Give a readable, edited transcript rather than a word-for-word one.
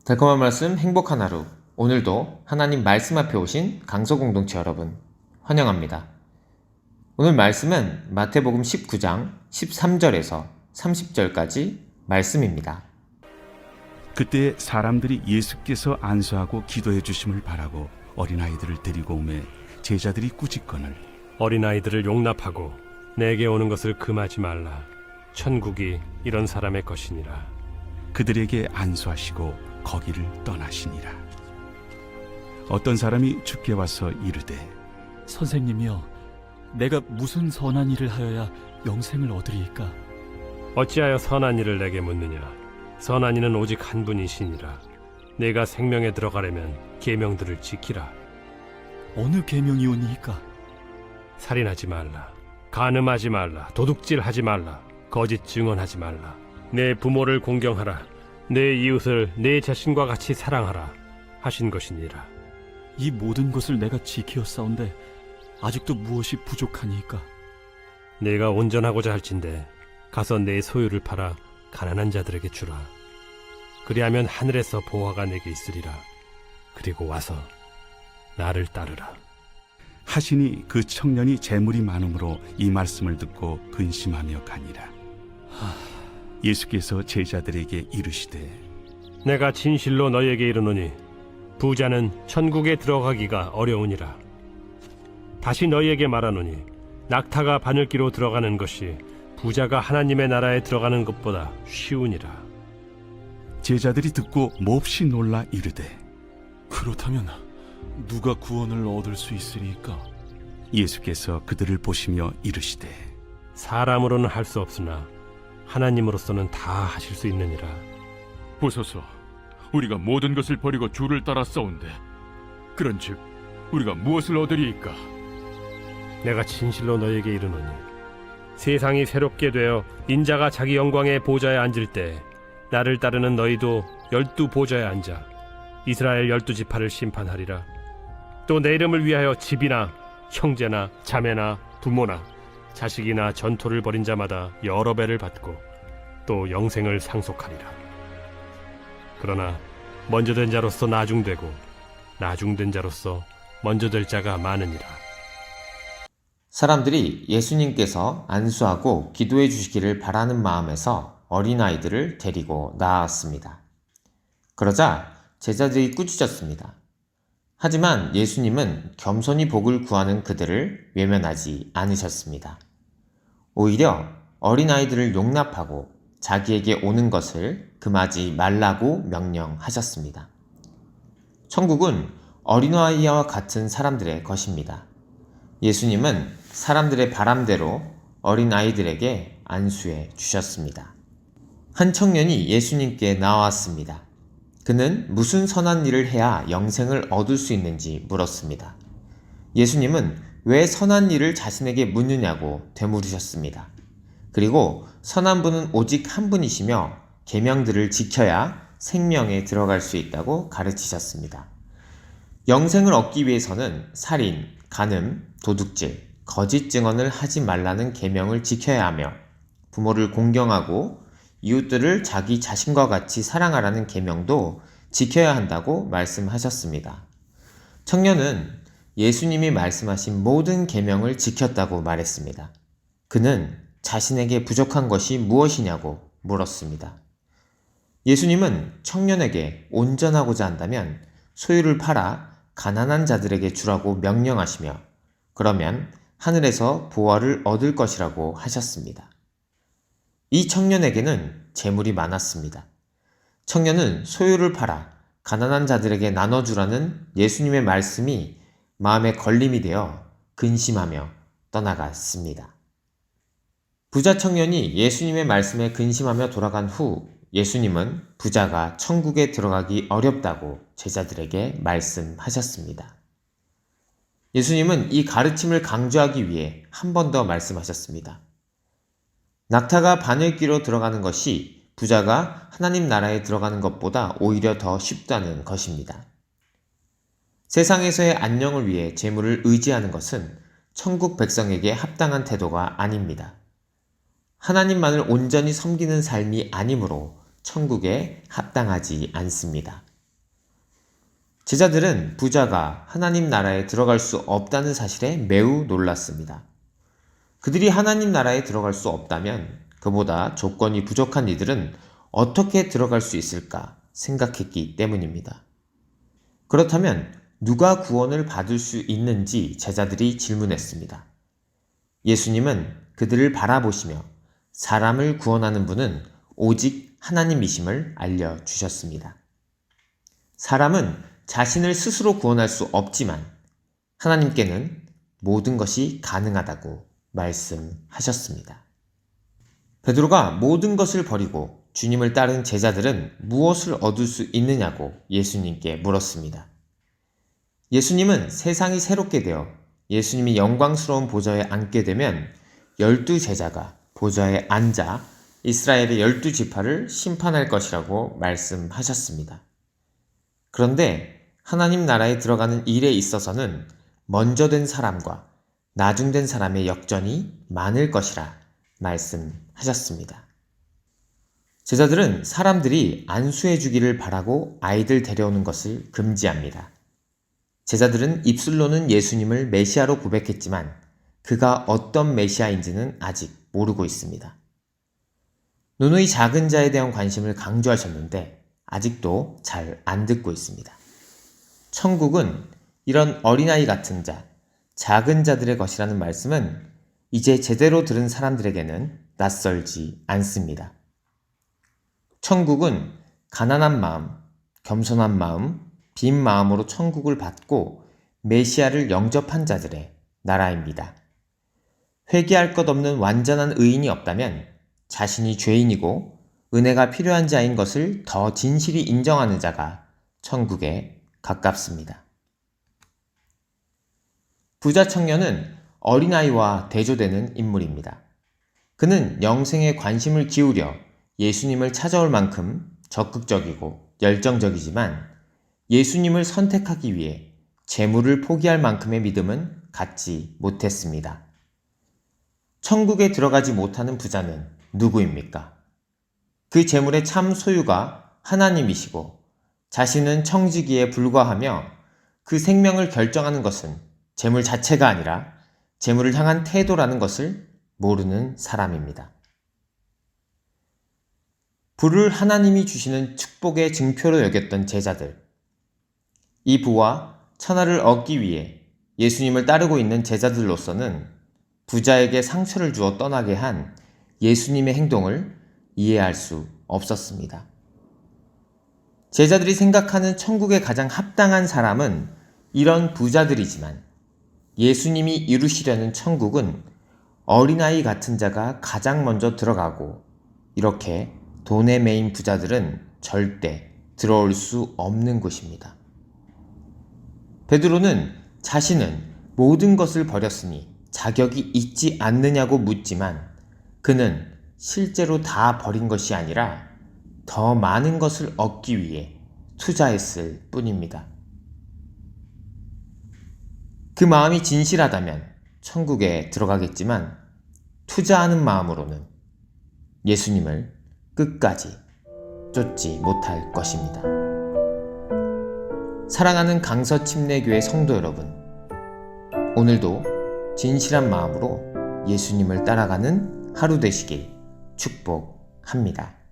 달콤한 말씀, 행복한 하루. 오늘도 하나님 말씀 앞에 오신 강서 공동체 여러분, 환영합니다. 오늘 말씀은 마태복음 19장 13절에서 30절까지 말씀입니다. 그때 사람들이 예수께서 안수하고 기도해 주심을 바라고 어린아이들을 데리고 오매 제자들이 꾸짖거늘 어린아이들을 용납하고 내게 오는 것을 금하지 말라. 천국이 이런 사람의 것이니라. 그들에게 안수하시고 거기를 떠나시니라. 어떤 사람이 주께 와서 이르되 선생님이여, 내가 무슨 선한 일을 하여야 영생을 얻으리이까? 어찌하여 선한 일을 내게 묻느냐? 선한 이는 오직 한 분이시니라. 내가 생명에 들어가려면 계명들을 지키라. 어느 계명이오니이까? 살인하지 말라. 간음하지 말라. 도둑질하지 말라. 거짓 증언하지 말라. 내 부모를 공경하라. 내 이웃을 내 자신과 같이 사랑하라 하신 것이니라. 이 모든 것을 내가 지키었사온데 아직도 무엇이 부족하니이까? 내가 온전하고자 할진대 가서 내 소유를 팔아 가난한 자들에게 주라. 그리하면 하늘에서 보화가 내게 있으리라. 그리고 와서 나를 따르라. 하시니 그 청년이 재물이 많음으로 이 말씀을 듣고 근심하며 가니라. 예수께서 제자들에게 이르시되 내가 진실로 너희에게 이르노니 부자는 천국에 들어가기가 어려우니라. 다시 너희에게 말하노니 낙타가 바늘기로 들어가는 것이 부자가 하나님의 나라에 들어가는 것보다 쉬우니라. 제자들이 듣고 몹시 놀라 이르되 그렇다면 누가 구원을 얻을 수 있으리이까? 예수께서 그들을 보시며 이르시되 사람으로는 할 수 없으나 하나님으로서는 다 하실 수 있느니라. 보소서, 우리가 모든 것을 버리고 주를 따라 싸운데 그런즉 우리가 무엇을 얻으리이까? 내가 진실로 너희에게 이르노니 세상이 새롭게 되어 인자가 자기 영광의 보좌에 앉을 때 나를 따르는 너희도 12 보좌에 앉아 이스라엘 12지파를 심판하리라. 또 내 이름을 위하여 집이나 형제나 자매나 부모나 자식이나 전토를 벌인 자마다 여러 배를 받고 또 영생을 상속하리라. 그러나 먼저 된 자로서 나중되고 나중된 자로서 먼저 될 자가 많으니라. 사람들이 예수님께서 안수하고 기도해 주시기를 바라는 마음에서 어린아이들을 데리고 나왔습니다. 그러자 제자들이 꾸짖었습니다. 하지만 예수님은 겸손히 복을 구하는 그들을 외면하지 않으셨습니다. 오히려 어린아이들을 용납하고 자기에게 오는 것을 금하지 말라고 명령하셨습니다. 천국은 어린아이와 같은 사람들의 것입니다. 예수님은 사람들의 바람대로 어린아이들에게 안수해 주셨습니다. 한 청년이 예수님께 나왔습니다. 그는 무슨 선한 일을 해야 영생을 얻을 수 있는지 물었습니다. 예수님은 왜 선한 일을 자신에게 묻느냐고 되물으셨습니다. 그리고 선한 분은 오직 한 분이시며 계명들을 지켜야 생명에 들어갈 수 있다고 가르치셨습니다. 영생을 얻기 위해서는 살인, 간음, 도둑질, 거짓 증언을 하지 말라는 계명을 지켜야 하며 부모를 공경하고 이웃들을 자기 자신과 같이 사랑하라는 계명도 지켜야 한다고 말씀하셨습니다. 청년은 예수님이 말씀하신 모든 계명을 지켰다고 말했습니다. 그는 자신에게 부족한 것이 무엇이냐고 물었습니다. 예수님은 청년에게 온전하고자 한다면 소유를 팔아 가난한 자들에게 주라고 명령하시며 그러면 하늘에서 보화를 얻을 것이라고 하셨습니다. 이 청년에게는 재물이 많았습니다. 청년은 소유를 팔아 가난한 자들에게 나눠주라는 예수님의 말씀이 마음에 걸림이 되어 근심하며 떠나갔습니다. 부자 청년이 예수님의 말씀에 근심하며 돌아간 후 예수님은 부자가 천국에 들어가기 어렵다고 제자들에게 말씀하셨습니다. 예수님은 이 가르침을 강조하기 위해 한 번 더 말씀하셨습니다. 낙타가 바늘기로 들어가는 것이 부자가 하나님 나라에 들어가는 것보다 오히려 더 쉽다는 것입니다. 세상에서의 안녕을 위해 재물을 의지하는 것은 천국 백성에게 합당한 태도가 아닙니다. 하나님만을 온전히 섬기는 삶이 아니므로 천국에 합당하지 않습니다. 제자들은 부자가 하나님 나라에 들어갈 수 없다는 사실에 매우 놀랐습니다. 그들이 하나님 나라에 들어갈 수 없다면 그보다 조건이 부족한 이들은 어떻게 들어갈 수 있을까 생각했기 때문입니다. 그렇다면 누가 구원을 받을 수 있는지 제자들이 질문했습니다. 예수님은 그들을 바라보시며 사람을 구원하는 분은 오직 하나님이심을 알려주셨습니다. 사람은 자신을 스스로 구원할 수 없지만 하나님께는 모든 것이 가능하다고 말씀하셨습니다. 베드로가 모든 것을 버리고 주님을 따른 제자들은 무엇을 얻을 수 있느냐고 예수님께 물었습니다. 예수님은 세상이 새롭게 되어 예수님이 영광스러운 보좌에 앉게 되면 12제자가 보좌에 앉아 이스라엘의 12지파를 심판할 것이라고 말씀하셨습니다. 그런데 하나님 나라에 들어가는 일에 있어서는 먼저 된 사람과 나중된 사람의 역전이 많을 것이라 말씀하셨습니다. 제자들은 사람들이 안수해 주기를 바라고 아이들 데려오는 것을 금지합니다. 제자들은 입술로는 예수님을 메시아로 고백했지만 그가 어떤 메시아인지는 아직 모르고 있습니다. 누누이 작은 자에 대한 관심을 강조하셨는데 아직도 잘 안 듣고 있습니다. 천국은 이런 어린아이 같은 자, 작은 자들의 것이라는 말씀은 이제 제대로 들은 사람들에게는 낯설지 않습니다. 천국은 가난한 마음, 겸손한 마음, 빈 마음으로 천국을 받고 메시아를 영접한 자들의 나라입니다. 회개할 것 없는 완전한 의인이 없다면 자신이 죄인이고 은혜가 필요한 자인 것을 더 진실이 인정하는 자가 천국에 가깝습니다. 부자 청년은 어린아이와 대조되는 인물입니다. 그는 영생에 관심을 기울여 예수님을 찾아올 만큼 적극적이고 열정적이지만 예수님을 선택하기 위해 재물을 포기할 만큼의 믿음은 갖지 못했습니다. 천국에 들어가지 못하는 부자는 누구입니까? 그 재물의 참 소유가 하나님이시고 자신은 청지기에 불과하며 그 생명을 결정하는 것은 재물 자체가 아니라 재물을 향한 태도라는 것을 모르는 사람입니다. 부를 하나님이 주시는 축복의 증표로 여겼던 제자들. 이 부와 천하를 얻기 위해 예수님을 따르고 있는 제자들로서는 부자에게 상처를 주어 떠나게 한 예수님의 행동을 이해할 수 없었습니다. 제자들이 생각하는 천국에 가장 합당한 사람은 이런 부자들이지만 예수님이 이루시려는 천국은 어린아이 같은 자가 가장 먼저 들어가고 이렇게 돈에 매인 부자들은 절대 들어올 수 없는 곳입니다. 베드로는 자신은 모든 것을 버렸으니 자격이 있지 않느냐고 묻지만 그는 실제로 다 버린 것이 아니라 더 많은 것을 얻기 위해 투자했을 뿐입니다. 그 마음이 진실하다면 천국에 들어가겠지만 투자하는 마음으로는 예수님을 끝까지 쫓지 못할 것입니다. 사랑하는 강서침례교회 성도 여러분, 오늘도 진실한 마음으로 예수님을 따라가는 하루 되시길 축복합니다.